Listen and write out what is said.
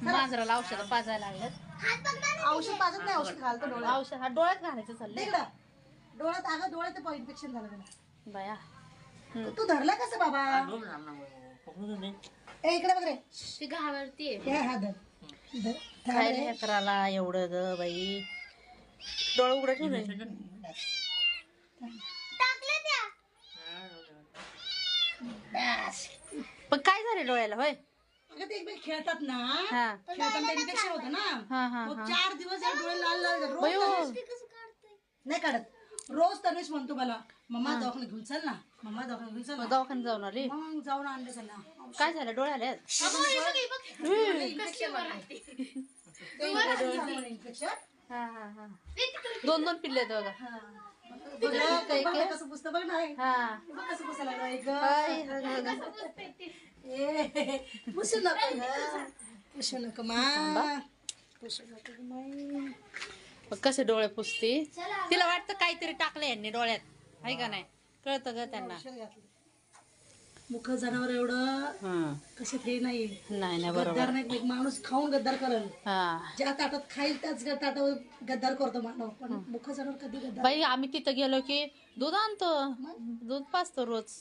मांजराला औषध पाजायला लागलं. औषध पाजत नाही, औषध घालतो डोळ्यात. औषध हा डोळ्यात घालायचं चाललंय. तिकडं डोळ्यात, अगं डोळ्यात इन्फेक्शन झालं मला. बाया तू धरला कसं बाबा? ए इकडे बघ रे. ती घाबरतीये. हे हा धर. धर. काय रे करायला एवढं ग बाई. डोळे उघडे ठेवले. पण काय झाले डोळ्याला होय? अगं ते एकमेक खेळतात ना, हा खेळताना इन्फेक्शन होतं हा ना, हा मग हा 4 दिवस हे डोळे लाल लाल झाले. बाई, रोज नाही काढत. रोज तनुष म्हणतो मला, मम्मा दवाखान्यात घेऊन चल ना, मम्मा दवाखान्यात घेऊन चल मग ना. दवाखान्यात जाऊन आली. मग जाऊन आणलं त्यांना. काय झालं डोळ्याला? इन्फेक्शन. हा हा हा 2 पिल्ले बघा. कसं पुसतं बघ ना. हा बघ कसं पुसायला लागलं. पुसू नको ग, पुसू नको मा, पुसू नको माई. मग कसे डोळे पुसते? तिला वाटतं काहीतरी टाकलं यांनी डोळ्यात, आहे का नाही? कळतं ग त्यांना. मुख जनावर एवढं हा कसं हे नाही. नाही गद्दार बरोबर. नाही. एक माणूस खाऊन गद्दार करेल. हा ज्या ताटात खाईल त्याच ताटावर गद्दार करतो मानव, पण मुख जनावर कधी गद्दार. बाई आम्ही तिथं गेलो की दूध आणतो, दूध पाजतो रोज.